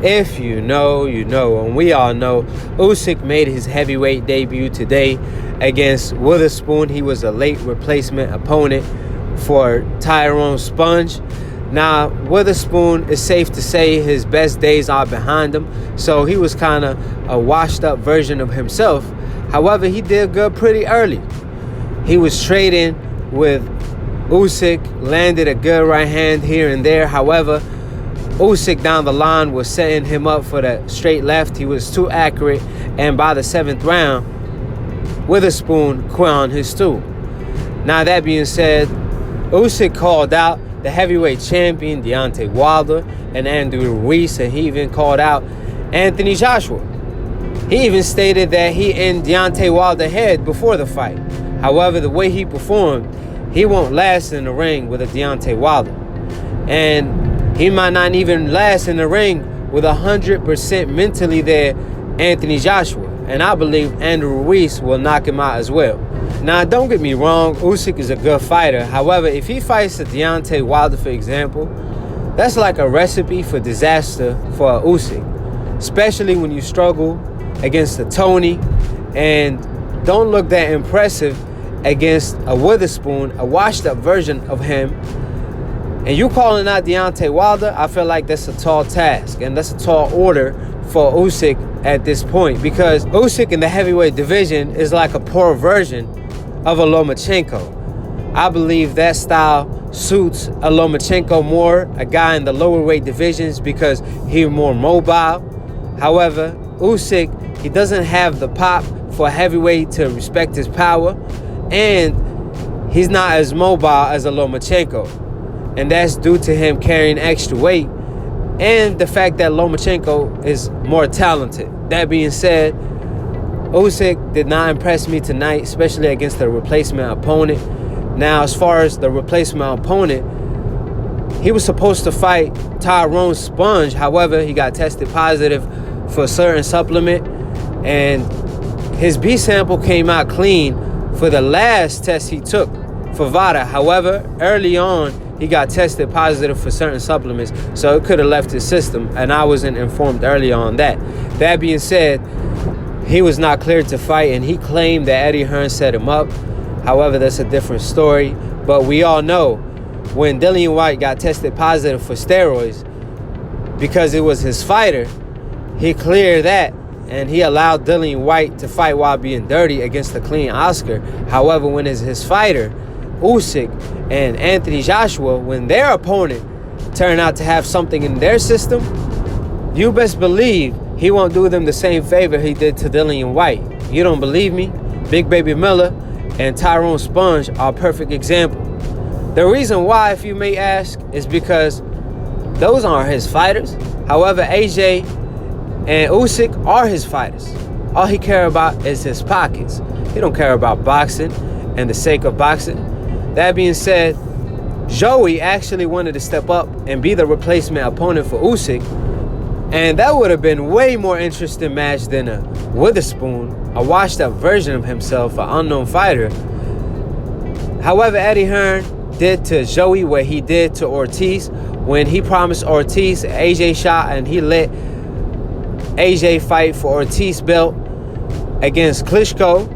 If you know, you know, and we all know Usyk made his heavyweight debut today against Witherspoon. He was a late replacement opponent for Tyrone Sponge. Now, Witherspoon, is safe to say his best days are behind him, so he was kind of a washed-up version of himself. However, he did good pretty early. He was trading with Usyk, landed a good right hand here and there. However, Usyk down the line was setting him up for the straight left. He was too accurate, and by the 7th round, Witherspoon quit on his stool. Now, that being said, Usyk called out the heavyweight champion Deontay Wilder and Andrew Ruiz, and he even called out Anthony Joshua. He even stated that he and Deontay Wilder had before the fight. However, the way he performed, he won't last in the ring with a Deontay Wilder. And he might not even last in the ring with 100% mentally there Anthony Joshua. And I believe Andrew Ruiz will knock him out as well. Now, don't get me wrong, Usyk is a good fighter. However, if he fights a Deontay Wilder, for example, that's like a recipe for disaster for Usyk. Especially when you struggle against a Tony and don't look that impressive against a Witherspoon, a washed-up version of him, and you calling out Deontay Wilder. I feel like that's a tall task, and that's a tall order for Usyk at this point, because Usyk in the heavyweight division is like a poor version of a Lomachenko. I believe that style suits a Lomachenko more, a guy in the lower weight divisions, because he's more mobile. However, Usyk, he doesn't have the pop for a heavyweight to respect his power, and he's not as mobile as a Lomachenko. And that's due to him carrying extra weight and the fact that Lomachenko is more talented. That being said, Usyk did not impress me tonight, especially against the replacement opponent. Now, as far as the replacement opponent, he was supposed to fight Tyrone Sponge. However, he got tested positive for a certain supplement, and his B sample came out clean for the last test he took for VADA. However, early on, he got tested positive for certain supplements, so it could have left his system, and I wasn't informed early on that. That being said, he was not cleared to fight, and he claimed that Eddie Hearn set him up. However, that's a different story. But we all know when Dillian Whyte got tested positive for steroids, because it was his fighter, he cleared that, and he allowed Dillian Whyte to fight while being dirty against a clean Oscar. However, when it's his fighter, Usyk and Anthony Joshua, when their opponent turn out to have something in their system, you best believe he won't do them the same favor he did to Dillian Whyte. You don't believe me? Big Baby Miller and Tyrone Sponge are a perfect example. The reason why, if you may ask, is because those aren't his fighters. However, AJ and Usyk are his fighters. All he cares about is his pockets. He don't care about boxing and the sake of boxing. That being said, Joey actually wanted to step up and be the replacement opponent for Usyk, and that would have been way more interesting match than a Witherspoon, a washed-up version of himself, an unknown fighter. However, Eddie Hearn did to Joey what he did to Ortiz when he promised Ortiz an AJ shot, and he let AJ fight for Ortiz belt against Klitschko,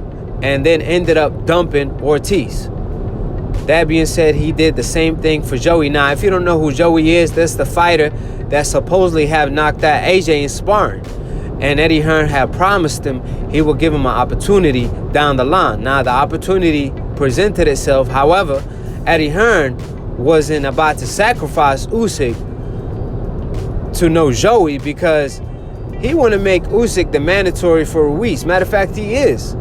and then ended up dumping Ortiz. That being said, he did the same thing for Joey. Now, if you don't know who Joey is, that's the fighter that supposedly have knocked out AJ in sparring. And Eddie Hearn had promised him he would give him an opportunity down the line. Now, the opportunity presented itself. However, Eddie Hearn wasn't about to sacrifice Usyk to no Joey, because he want to make Usyk the mandatory for Ruiz. Matter of fact, he is.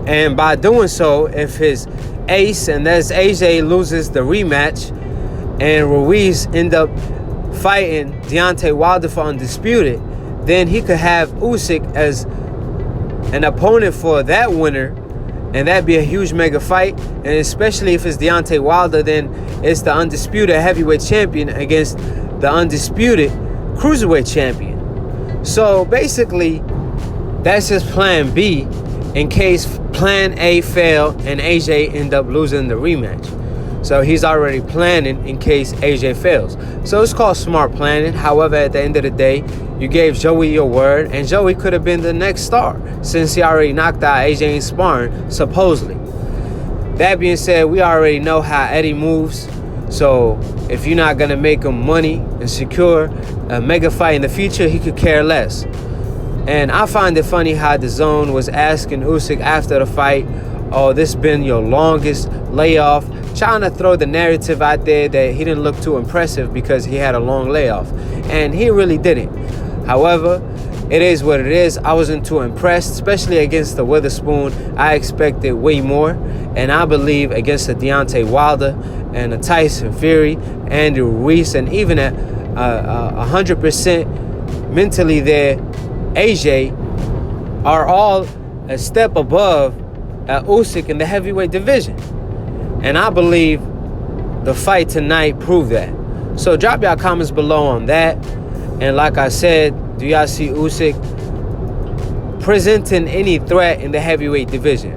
And by doing so, if his ace, and that's AJ, loses the rematch and Ruiz end up fighting Deontay Wilder for undisputed, then he could have Usyk as an opponent for that winner, and that'd be a huge mega fight. And especially if it's Deontay Wilder, then it's the undisputed heavyweight champion against the undisputed cruiserweight champion. So basically, that's his plan B in case plan A failed and AJ end up losing the rematch. So he's already planning in case AJ fails. So it's called smart planning. However, at the end of the day, you gave Joey your word, and Joey could have been the next star since he already knocked out AJ in sparring, supposedly. That being said, we already know how Eddie moves. So if you're not going to make him money and secure a mega fight in the future, he could care less. And I find it funny how DAZN was asking Usyk after the fight, oh, this been your longest layoff, trying to throw the narrative out there that he didn't look too impressive because he had a long layoff. And he really didn't. However, it is what it is. I wasn't too impressed, especially against the Witherspoon. I expected way more. And I believe against the Deontay Wilder and the Tyson Fury, Andrew Ruiz, and even at 100% mentally there, AJ are all a step above Usyk in the heavyweight division. And I believe the fight tonight proved that. So drop y'all comments below on that. And like I said, do y'all see Usyk presenting any threat in the heavyweight division?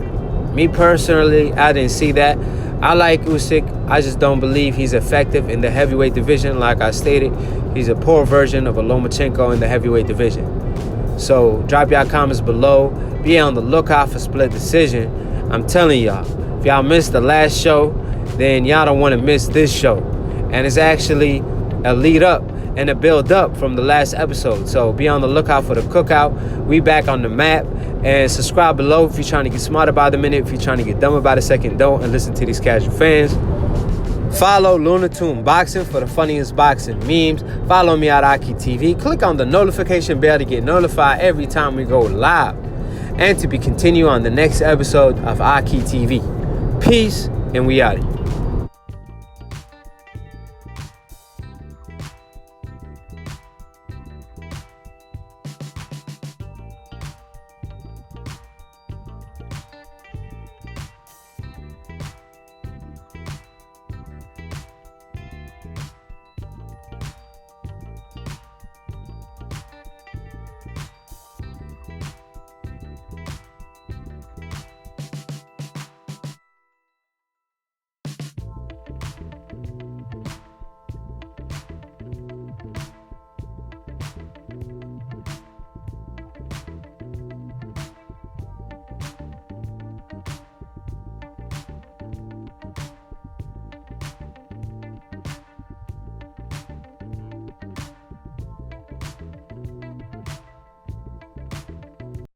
Me personally, I didn't see that. I like Usyk. I just don't believe he's effective in the heavyweight division. Like I stated, he's a poor version of a Lomachenko in the heavyweight division. So drop y'all comments below. Be on the lookout for split decision. I'm telling y'all, if y'all missed the last show, then y'all don't want to miss this show. And it's actually a lead up and a build up from the last episode. So be on the lookout for the cookout. We back on the map. And subscribe below if you're trying to get smarter by the minute. If you're trying to get dumber by the second, don't. And listen to these casual fans. Follow Lunatoon Boxing for the funniest boxing memes. Follow me at Aki TV. Click on the notification bell to get notified every time we go live. And to be continued on the next episode of Aki TV. Peace, and we out.